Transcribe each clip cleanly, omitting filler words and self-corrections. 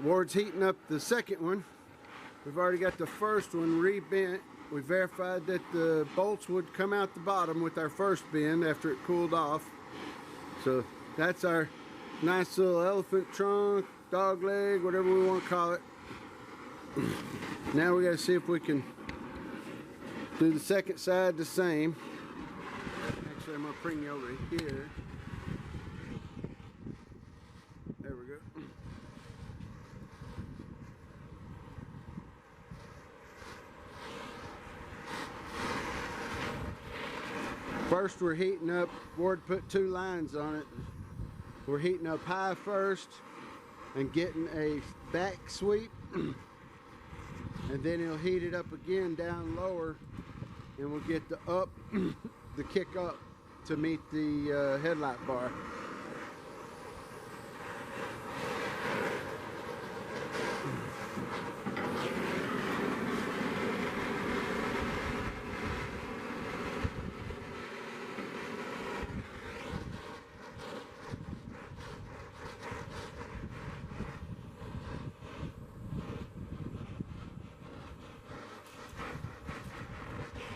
Ward's heating up the second one. We've already got the first one rebent. We verified that the bolts would come out the bottom with our first bend after it cooled off. So that's our nice little elephant trunk, dog leg, whatever we want to call it. Now we got to see if we can do the second side the same. Actually, I'm going to bring you over here. There we go. First, we're heating up. Ward put 2 lines on it. We're heating up high first and getting a back sweep, and then he'll heat it up again down lower, and we'll get the up, the kick up to meet the headlight bar.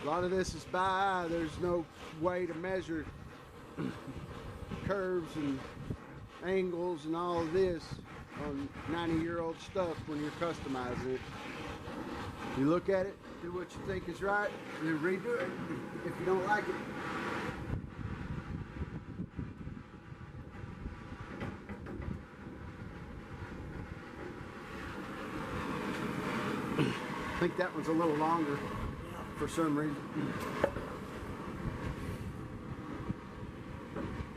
A lot of this is by eye. There's no way to measure curves and angles and all of this on 90-year-old stuff when you're customizing it. You look at it, do what you think is right, and then redo it if you don't like it. I think that one's a little longer for some reason.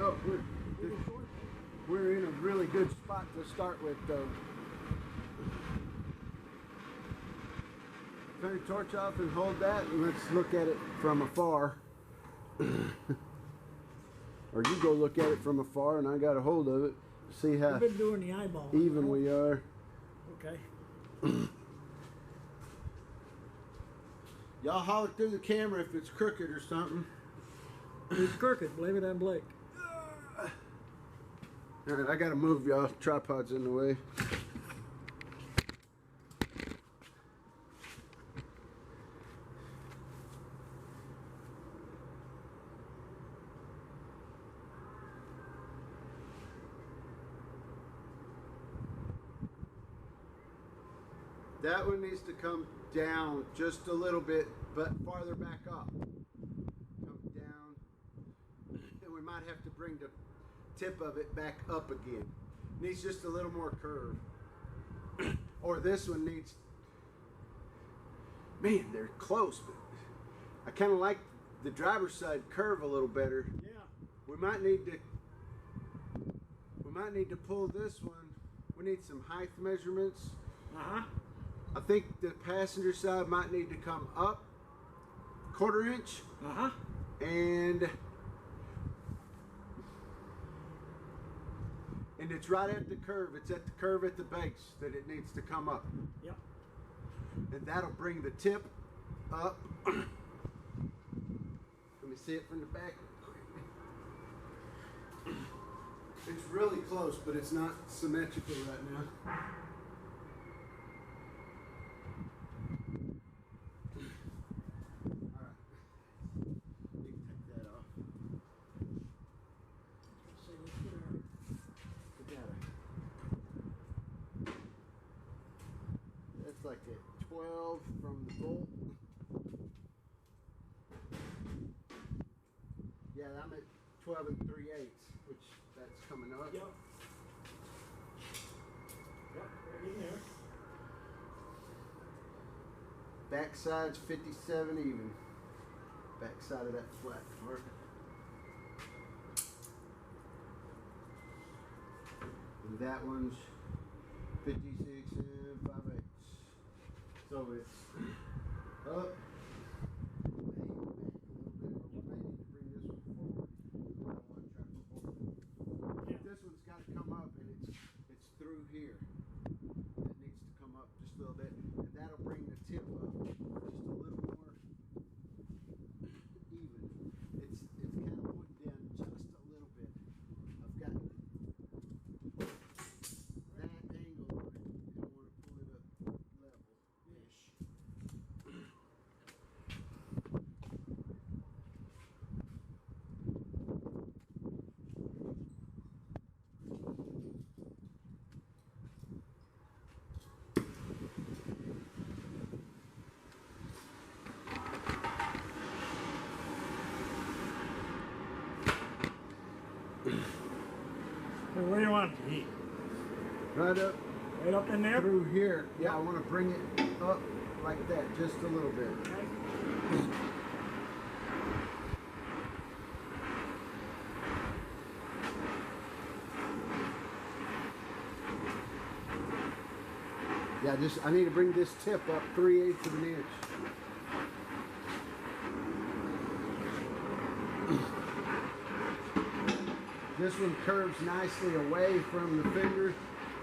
Oh, we're in a really good spot to start with, though. Turn your torch off and hold that, and let's look at it from afar. Or you go look at it from afar, and I got a hold of it. See how I've been doing the eyeball even we are. Okay. Y'all holler through the camera if it's crooked or something. It's crooked, blame it on Blake. Alright, I gotta move y'all. Tripod's in the way. That one needs to come down just a little bit, but farther back up. Come down. And we might have to bring the tip of it back up again. Needs just a little more curve. Or this one needs... Man, they're close, but I kind of like the driver's side curve a little better. Yeah. We might need to pull this one. We need some height measurements. Uh-huh. I think the passenger side might need to come up 1/4 inch. Uh-huh. And it's right at the curve. It's at the curve at the base that it needs to come up. Yep. And that'll bring the tip up. Let me see it from the back. It's really close, but it's not symmetrical right now. That's like a 12 from the bolt. Yeah, I'm at 12 3/8, which that's coming up. Yep. Yep, right in there. Back side's 57 even. Back side of that flat part. And that one's 56 5/8. So it's up, back a little bit, or we may need to bring this one forward. I don't want to try to forward. Yeah. This one's got to come up, and it's through here. It needs to come up just a little bit, and that'll bring the tip up just a little more even. It's kind of pointing down just a little bit. I've got that angle on it. Where do you want it to heat? Right up Right up in there? through here. Yeah, I want to bring it up like that, just a little bit. Okay. Yeah, I need to bring this tip up 3/8 of an inch. This one curves nicely away from the fender,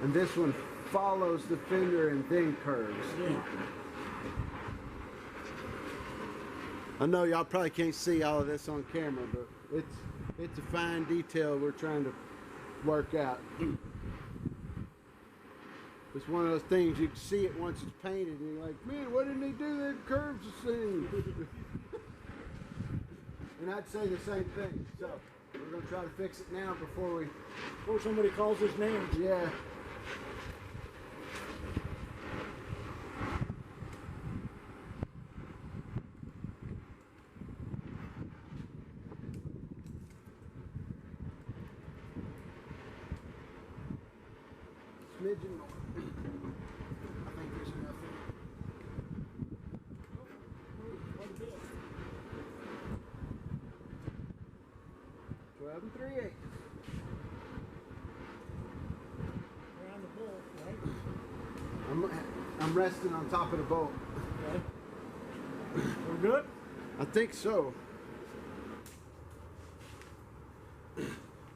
and this one follows the fender and then curves. Yeah. I know y'all probably can't see all of this on camera, but it's a fine detail we're trying to work out. It's one of those things you can see it once it's painted, and you're like, man, why didn't they do that? Curves the same. And I'd say the same thing. So we're gonna try to fix it now before somebody calls his name. yeah. Smidgen more. I think there's enough in it. 12 and 3/8. Around the bolt, right? I'm resting on top of the bolt. Okay. We're good? I think so.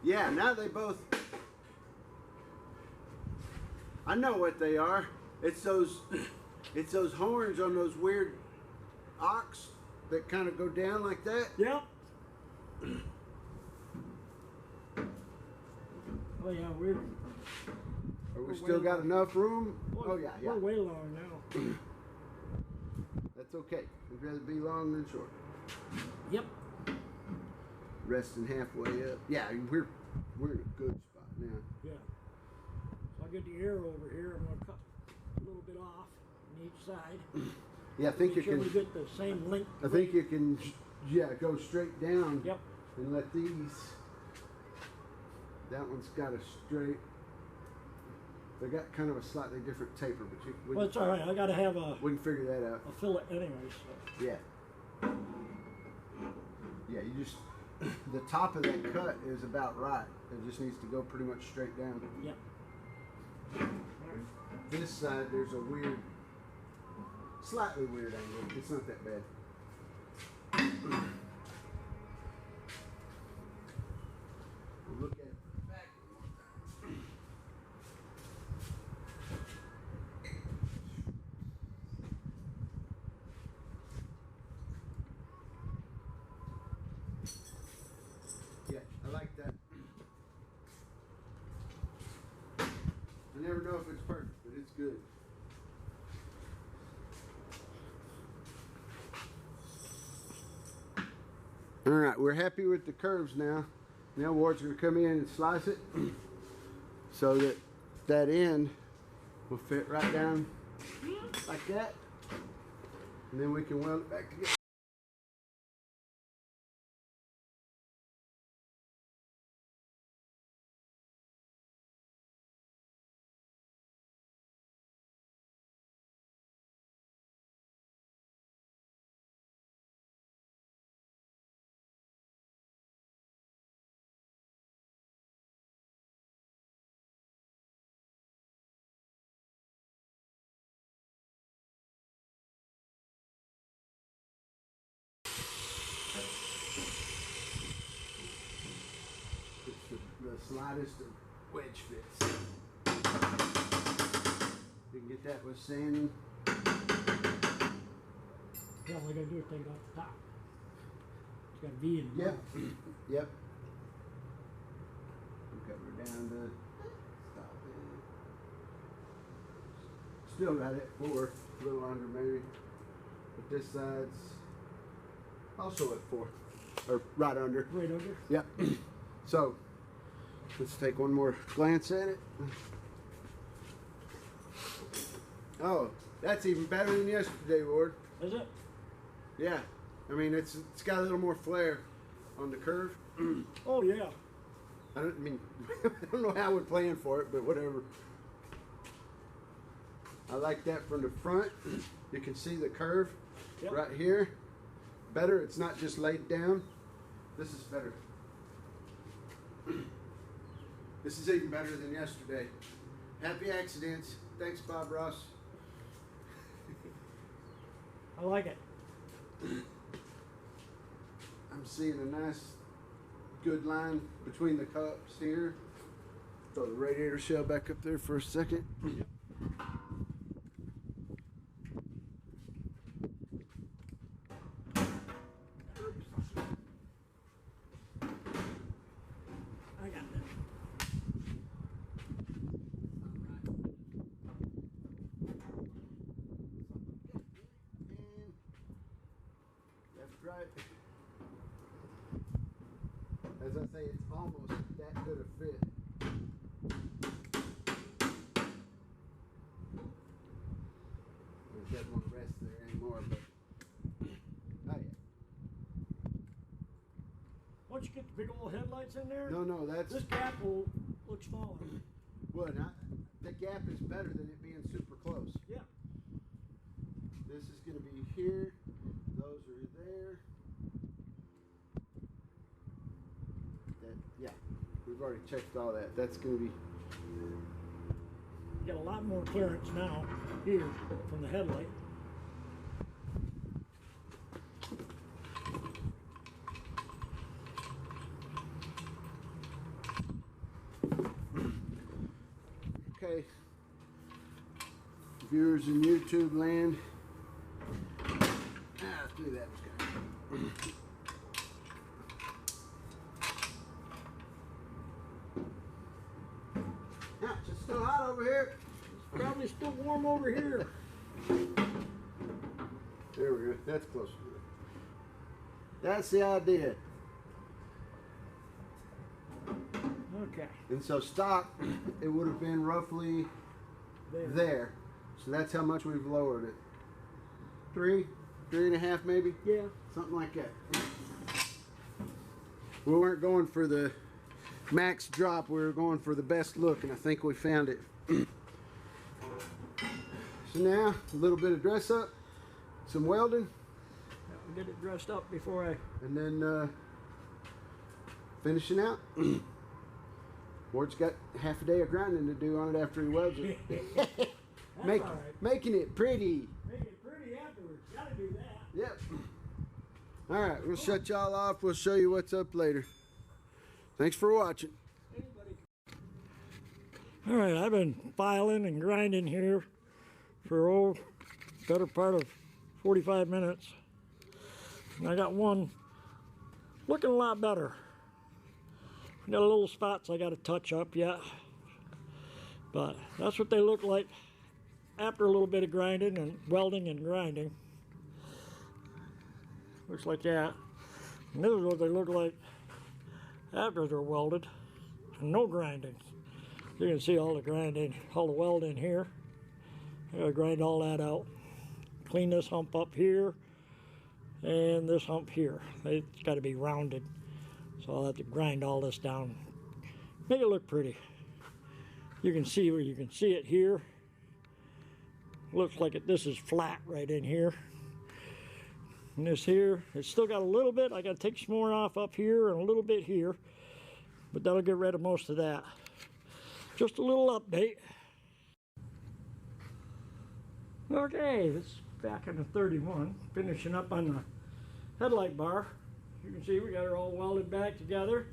Yeah, now they both. I know what they are. It's those horns on those weird ox that kind of go down like that. Yep. Oh yeah, we're We still got enough room? Oh yeah, yeah. We're way long now. That's okay. We'd rather be long than short. Yep. Resting halfway up. Yeah, we're in a good spot now. Yeah. So I'll get the arrow over here. I'm gonna cut a little bit off on each side. Yeah, I think Make you sure can. we get the same length. I think you can. Yeah, go straight down. Yep. And let these. That one's got a straight. They got kind of a slightly different taper, but Well, it's all right. I gotta have we can figure that out. a fillet anyway. So. Yeah. Yeah, you just the top of that cut is about right. It just needs to go pretty much straight down. Yep. This side there's a weird, slightly weird angle. It's not that bad. We'll look at it from the back one more time. Yeah, I like that. I never know if it's perfect, but it's good. All right, we're happy with the curves now. Now Ward's gonna come in and slice it so that that end will fit right down like that. And then we can weld it back together. It's the slightest of wedge fits. You can get that with sanding. Yeah, all I gotta do is take it off the top. It's got a V in it. Yep. Yep. Cover down to stop it. Still got it 4, a little under maybe. But this side's also at 4. Or right under. Right under. Yep. So let's take one more glance at it. Oh, that's even better than yesterday, Ward. Is it? Yeah. I mean it's got a little more flair on the curve. Oh yeah. I don't know how we're playing for it, but whatever. I like that from the front. You can see the curve right here. Better, it's not just laid down. This is better. This is even better than yesterday. Happy accidents. Thanks, Bob Ross. I like it. I'm seeing a nice, good line between the cups here. Throw the radiator shell back up there for a second. Yep. I got that. Left, right. As I say, it's almost that good a fit. It doesn't want to rest there anymore, but oh yeah. Once you get the big old headlights in there, No, that's this gap will look smaller. well, the gap is better than it being super close. Yeah. This is going to be here. Those are there. Yeah, we've already checked all that. That's going to be. You got a lot more clearance now here from the headlight. Okay, viewers in YouTube land. Let's do that. It's still hot over here. It's probably still warm over here. There we go. That's close. That's the idea. Okay. And so stock, it would have been roughly there. So that's how much we've lowered it. 3.5 maybe? Yeah. Something like that. We weren't going for the max drop, we were going for the best look, and I think we found it. So now, a little bit of dress up, some welding. I'll get it dressed up before I... And then finishing out. Ward's got half a day of grinding to do on it after he welds it. Making it pretty. Make it pretty afterwards. Gotta do that. Yep. All right, we'll shut y'all off. We'll show you what's up later. Thanks for watching. All right, I've been filing and grinding here for better part of 45 minutes. And I got one looking a lot better. Got a little spots I got to touch up yet, but that's what they look like after a little bit of grinding and welding and grinding. Looks like that. And this is what they look like after they're welded and no grinding. You can see all the grinding, all the welding here. I gotta grind all that out. Clean this hump up here and this hump here. It's got to be rounded. So I'll have to grind all this down. Make it look pretty. You can see where you can see it here. Looks like this is flat right in here. And this here, it's still got a little bit. I got to take some more off up here and a little bit here. But that'll get rid of most of that. Just a little update. Okay, this is back in the 31. Finishing up on the headlight bar. You can see we got it all welded back together.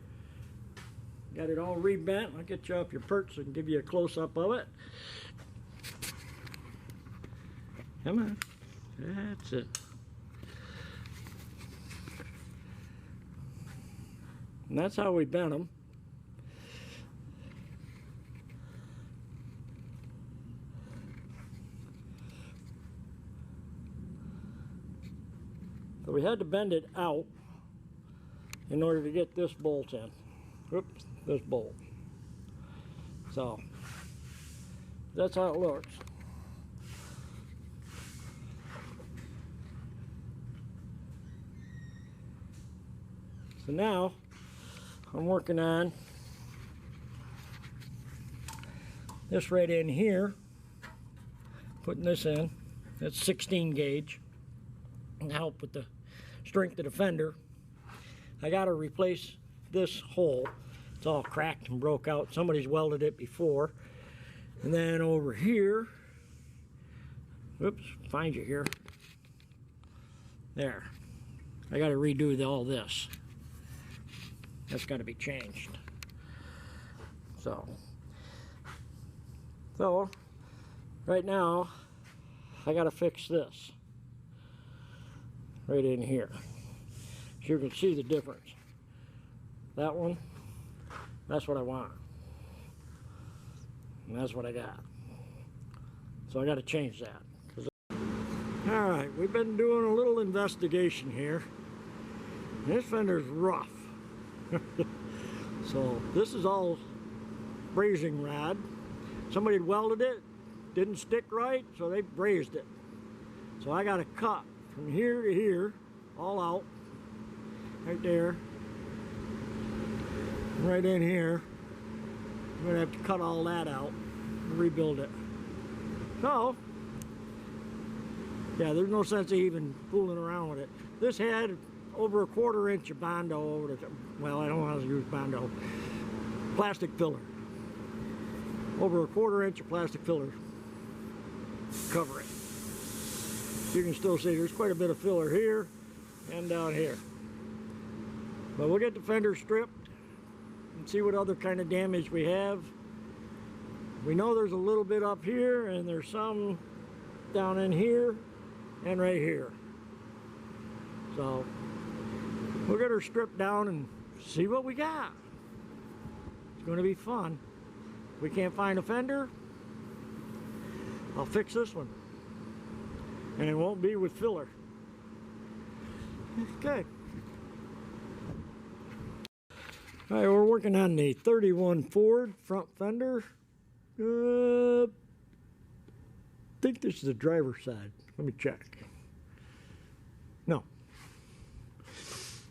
Got it all rebent. I'll get you up your perch and give you a close-up of it. Come on. That's it. And that's how we bent them. So we had to bend it out in order to get this bolt in. Oops, this bolt. So that's how it looks. So now I'm working on this right in here, putting this in. It's 16 gauge and help with the strength of the fender. I got to replace this hole. It's all cracked and broke out. Somebody's welded it before. And then over here, oops, find you here. There. I got to redo all this. That's got to be changed. So right now, I got to fix this right in here. So you can see the difference. That one, that's what I want. And that's what I got. So I got to change that. All right, we've been doing a little investigation here. This fender's rough. So this is all brazing rod. Somebody had welded it, didn't stick right, so they brazed it. So I got to cut from here to here, all out, right there, right in here. I'm gonna have to cut all that out and rebuild it. So, yeah, there's no sense of even fooling around with it. This had over a 1/4 inch of Bondo over the, well, I don't want to use Bondo, plastic filler. Over a 1/4 inch of plastic filler. Cover it. You can still see there's quite a bit of filler here and down here. But we'll get the fender stripped and see what other kind of damage we have. We know there's a little bit up here and there's some down in here and right here. So we'll get her stripped down and see what we got. It's going to be fun. If we can't find a fender, I'll fix this one. And it won't be with filler. Okay. All right, we're working on the 31 Ford front fender. I think this is the driver's side. Let me check. No.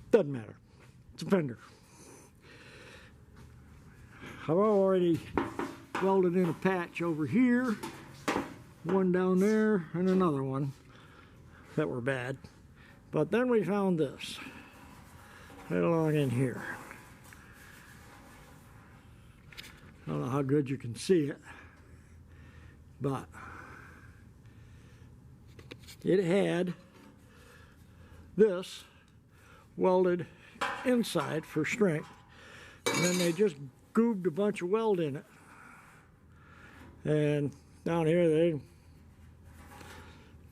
Doesn't matter. It's a fender. I've already welded in a patch over here, one down there, and another one that were bad. But then we found this right along in here. I don't know how good you can see it, but it had this welded inside for strength, and then they just goobed a bunch of weld in it. And down here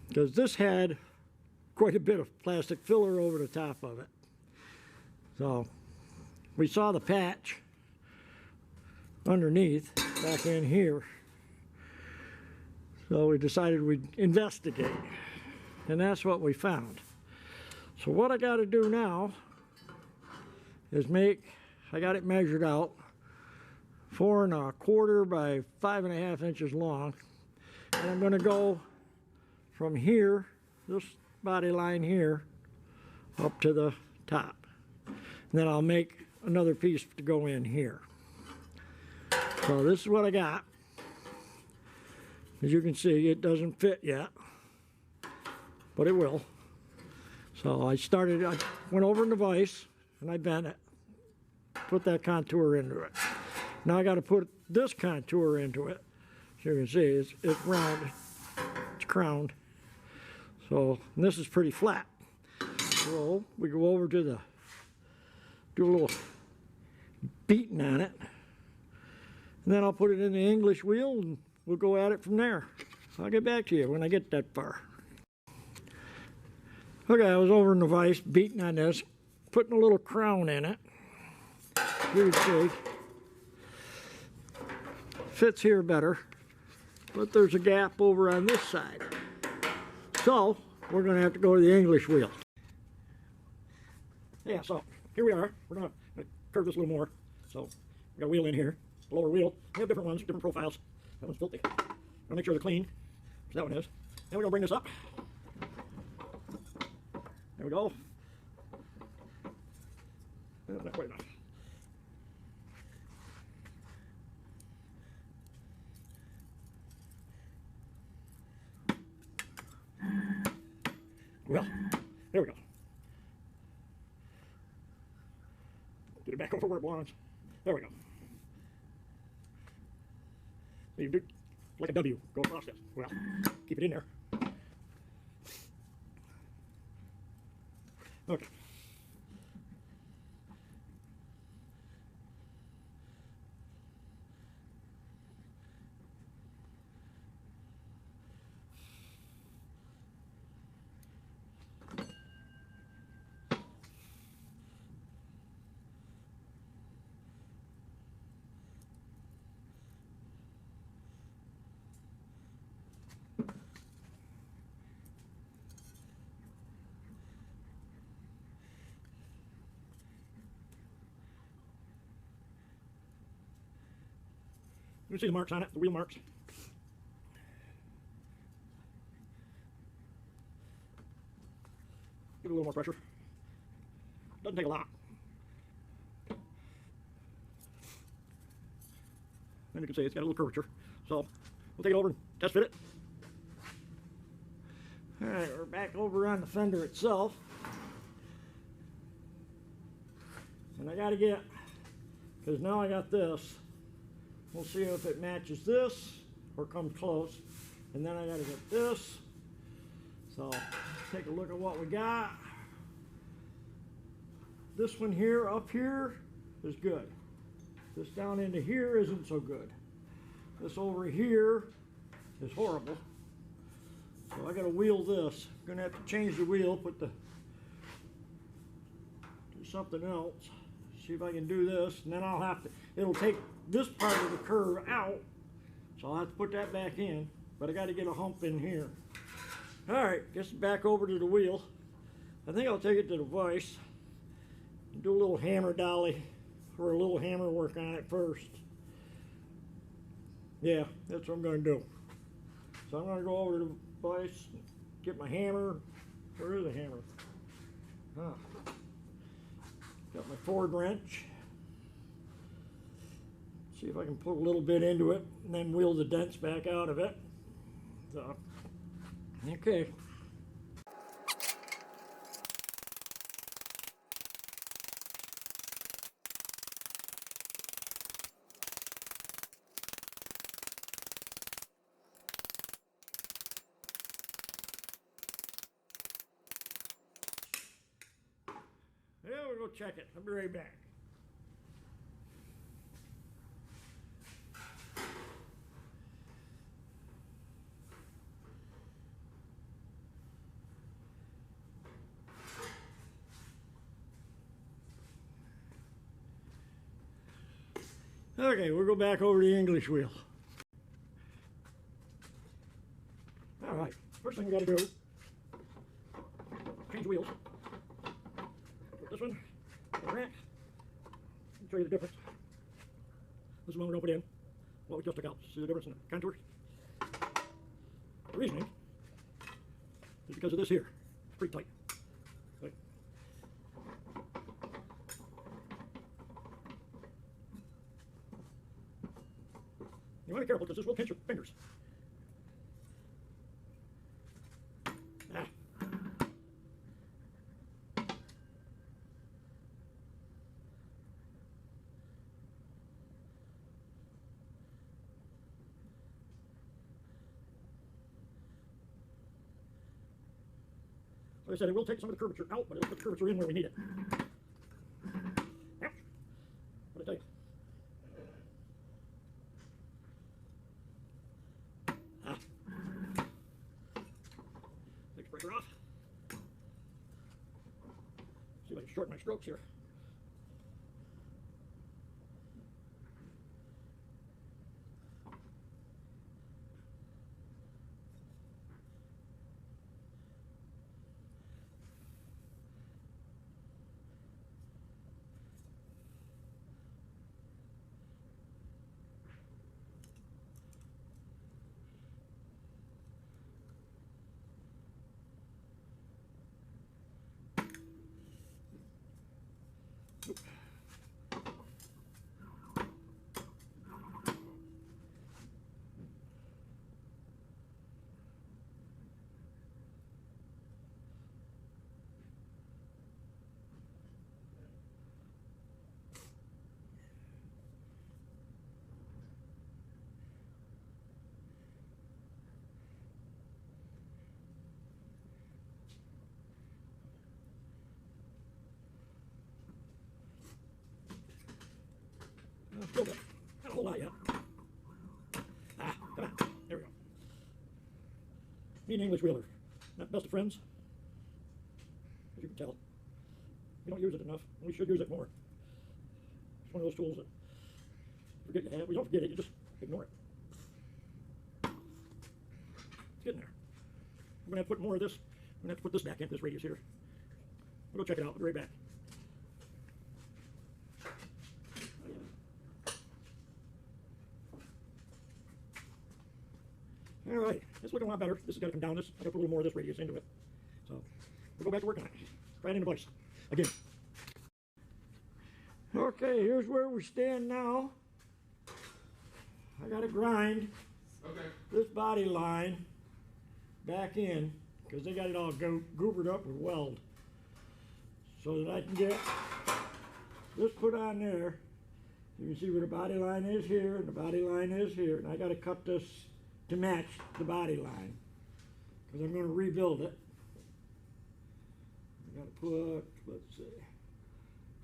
because this had quite a bit of plastic filler over the top of it. So we saw the patch underneath back in here. So we decided we'd investigate, and that's what we found. So what I got to do now is I got it measured out 4 1/4 by 5 1/2 inches long, and I'm going to go from here, this body line here, up to the top. And then I'll make another piece to go in here. So this is what I got. As you can see, it doesn't fit yet, but it will. So I went over in the vise and I bent it, put that contour into it. Now I got to put this contour into it. So you can see it's round, it's crowned. So this is pretty flat. So we go over to do a little beating on it. And then I'll put it in the English wheel and we'll go at it from there. I'll get back to you when I get that far. Okay, I was over in the vise beating on this, putting a little crown in it. You can see. Fits here better, but there's a gap over on this side. So we're going to have to go to the English wheel. Yeah, so here we are. We're going to curve this a little more. So we got a wheel in here, lower wheel. We have different ones, different profiles. That one's filthy. I'll make sure they're clean. So that one is. Then we're going to bring this up. There we go. Not quite enough. Well, there we go. Get it back over where it belongs. There we go. So you do like a W, go across this. Well, keep it in there. Okay. You can see the marks on it, the wheel marks. Give it a little more pressure. Doesn't take a lot. And you can see it's got a little curvature. So we'll take it over and test fit it. All right, we're back over on the fender itself. And I gotta get, because now I got this. We'll see if it matches this or comes close. And then I gotta get this. So take a look at what we got. This one here, up here, is good. This down into here isn't so good. This over here is horrible. So I gotta wheel this. I'm gonna have to change the wheel, do something else. See if I can do this, and then I'll have to, it'll take this part of the curve out, so I'll have to put that back in, but I gotta get a hump in here. All right, gets back over to the wheel. I think I'll take it to the vise, do a little hammer dolly, or a little hammer work on it first. Yeah, that's what I'm gonna do. So I'm gonna go over to the vise, get my hammer. Where is the hammer? Huh. Got my Ford wrench. See if I can put a little bit into it and then wheel the dents back out of it. So, okay. Yeah, we'll go check it. I'll be right back. Okay, we'll go back over the English wheel. All right, first thing we got to do, change the wheels. Put this one on the rack. I'll show you the difference. This is one we're going to put in, what we just took out. See the difference in the contours? The reasoning is because of this here. It's pretty tight. Right. You want to be careful because this will pinch your fingers. Ah. Like I said, it will take some of the curvature out, but it'll put the curvature in where we need it. Ouch. What did I tell you? Take the pressure off. See if I can shorten my strokes here. Me and English wheeler, not best of friends, as you can tell. We don't use it enough, and we should use it more. It's one of those tools that you forget you have. We don't forget it, you just ignore it. It's getting there. I'm gonna have to put more of this. I'm gonna have to put this back in, this radius here. We'll go check it out. I'll be right back. All right, it's looking a lot better. This has got to come down. I got to put a little more of this radius into it. So we'll go back to work on it. Try it in the vise again. Okay, here's where we stand now. I got to grind this body line back in because they got it all goobered up with weld, so that I can get this put on there. You can see where the body line is here and the body line is here, and I got to cut this to match the body line because I'm going to rebuild it. I got to put, let's see,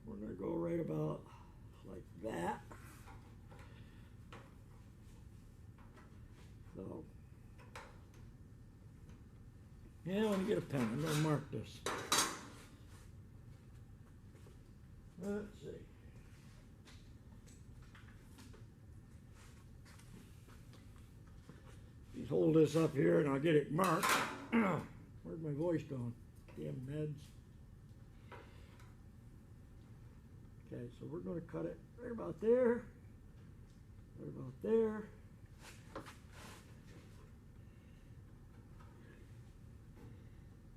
we're going to go right about like that. So, yeah, let me get a pen. I'm going to mark this. Let's see. Just hold this up here and I'll get it marked. Where's my voice going? Damn meds. Okay, so we're going to cut it right about there. Right about there.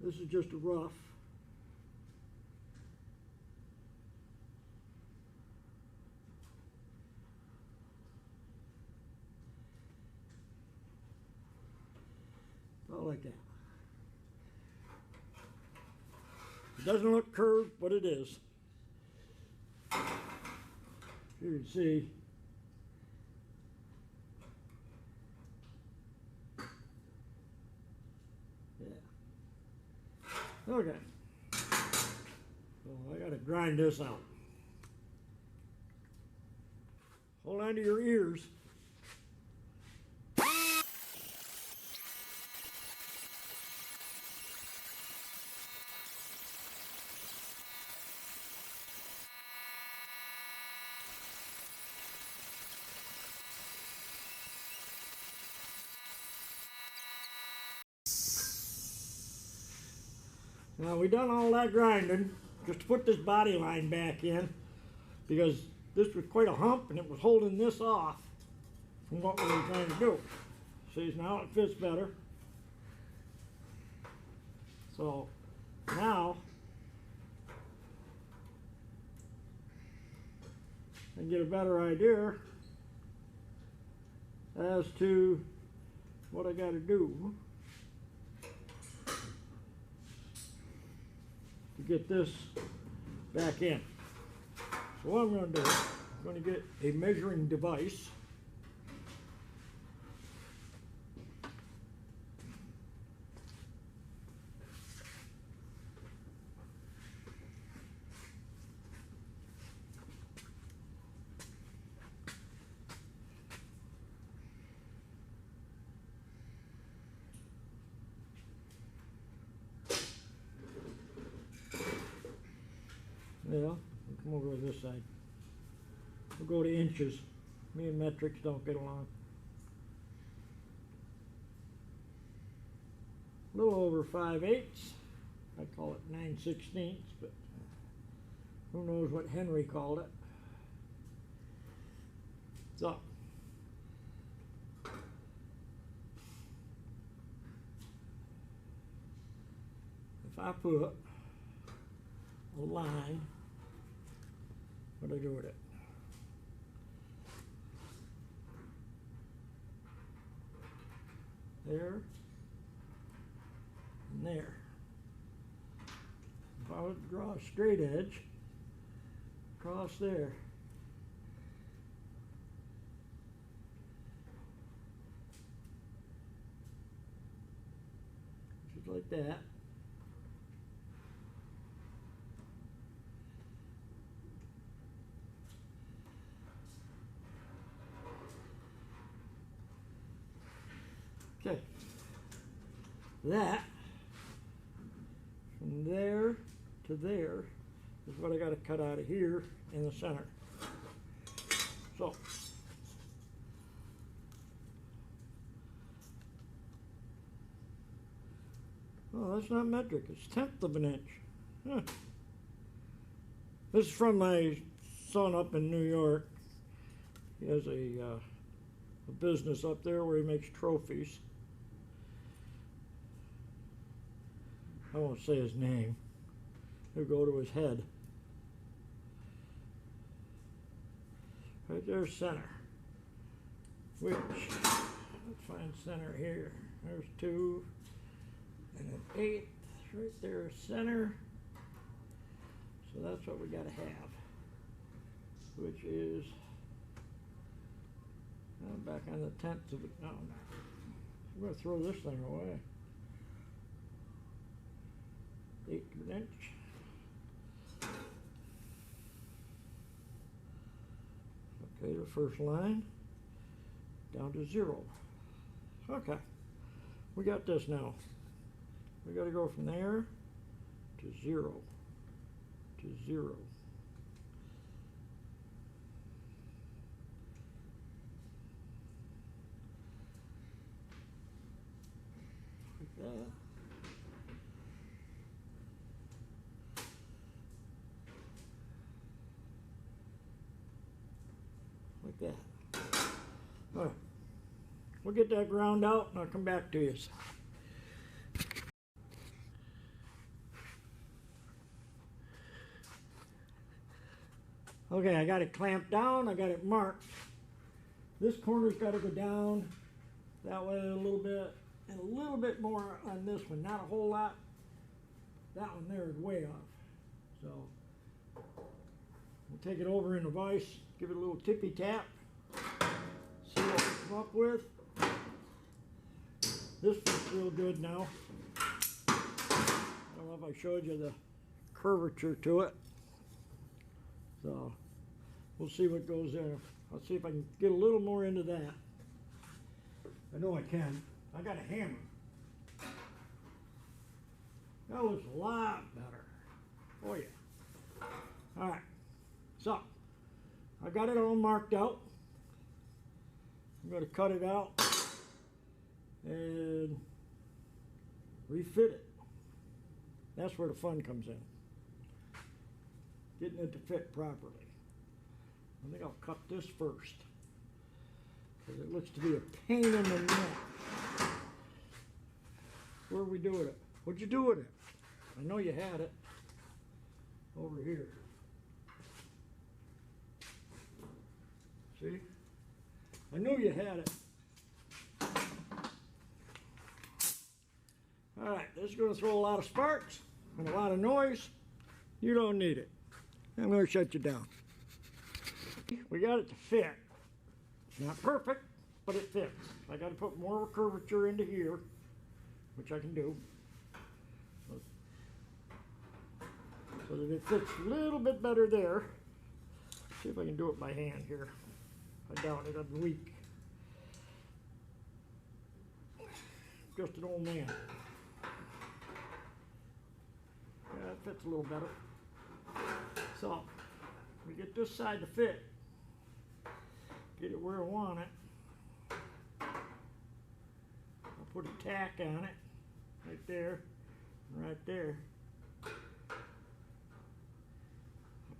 This is just a rough. About like that. It doesn't look curved, but it is. You can see. Yeah. Okay. So I gotta grind this out. Hold on to your ears. Now we done all that grinding just to put this body line back in because this was quite a hump and it was holding this off from what we were trying to do. See, now it fits better. So now I can get a better idea as to what I got to do to get this back in. So what I'm going to do, I'm going to get a measuring device. Yeah, we'll come over to this side. We'll go to inches. Me and metrics don't get along. A little over 5/8. I call it 9/16, but who knows what Henry called it. So, if I put a line, what do I do with it? There and there. If I would draw a straight edge across there, just like that. Okay, that from there to there is what I got to cut out of here in the center. So oh, that's not metric, it's 1/10 of an inch. Huh. This is from my son up in New York. He has a business up there where he makes trophies. I won't say his name. He'll go to his head. Right there's center. Which, let's find center here. There's 2 and an 1/8. Right there is center. So that's what we got to have. Which is back on the 1/10 of it. No, I'm going to throw this thing away. 1/8 of an inch. Okay, the first line down to 0. Okay, we got this now. We got to go from there to 0 to 0. Like that. Like that. All right. We'll get that ground out and I'll come back to you. Okay, I got it clamped down, I got it marked. This corner's got to go down that way a little bit, and a little bit more on this one, not a whole lot. That one there is way off. So, we'll take it over in the vise, give it a little tippy tap, see what we come up with. This looks real good now. I don't know if I showed you the curvature to it. So, we'll see what goes there. I'll see if I can get a little more into that. I know I can. I got a hammer. That looks a lot better. Oh yeah. All right. So, I got it all marked out. I'm going to cut it out and refit it. That's where the fun comes in. Getting it to fit properly. I think I'll cut this first, because it looks to be a pain in the neck. Where are we doing it? What'd you do with it? I know you had it over here. See? I knew you had it. All right, this is going to throw a lot of sparks and a lot of noise. You don't need it. I'm going to shut you down. We got it to fit. It's not perfect, but it fits. I got to put more curvature into here, which I can do, so that it fits a little bit better there. See if I can do it by hand here. I doubt it. I'm weak. Just an old man. Yeah, it fits a little better. So, we get this side to fit. Get it where I want it. I'll put a tack on it, right there, right there. I'll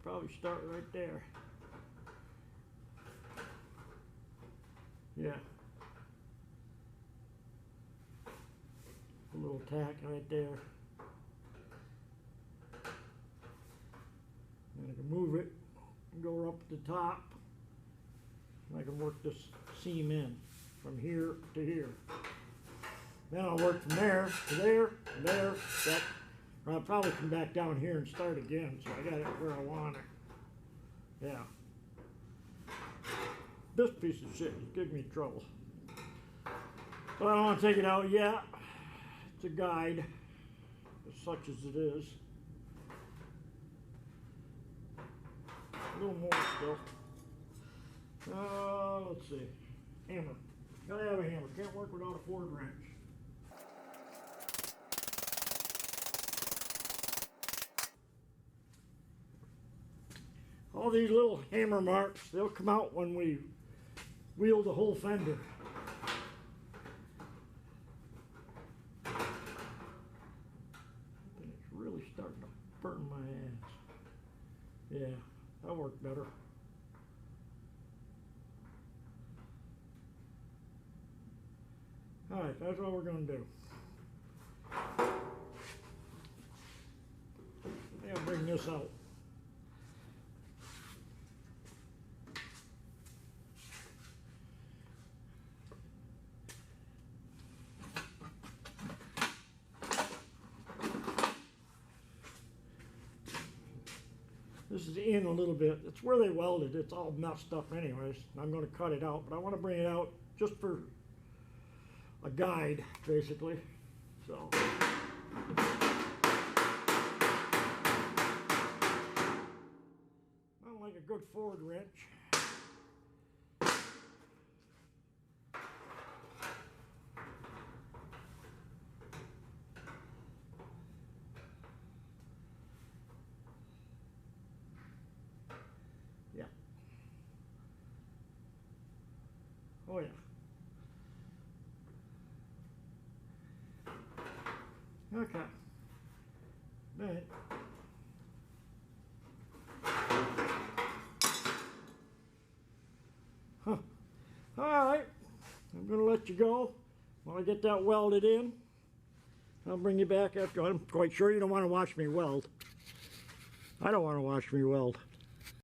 probably start right there. Yeah. A little tack right there. And I can move it and go up at the top. And I can work this seam in from here to here. Then I'll work from there to there, and there, that. Or I'll probably come back down here and start again, so I got it where I want it. Yeah. This piece of shit is giving me trouble. But I don't want to take it out yet. It's a guide, as such as it is. A little more still. Let's see. Hammer. Gotta have a hammer. Can't work without a Ford wrench. all these little hammer marks, they'll come out when we wheel the whole fender. And it's really starting to burn my hands. Yeah, that worked better. All right, that's what we're going to do. I'll bring this out. This is in a little bit. It's where they welded. It's all messed up anyways. I'm going to cut it out, but I want to bring it out just for a guide, basically. So. I don't like a good forward wrench. Yeah. Oh yeah. Okay. Right. Huh. All right. I'm going to let you go while I get that welded in. I'll bring you back after. I'm quite sure you don't want to watch me weld. I don't want to watch me weld.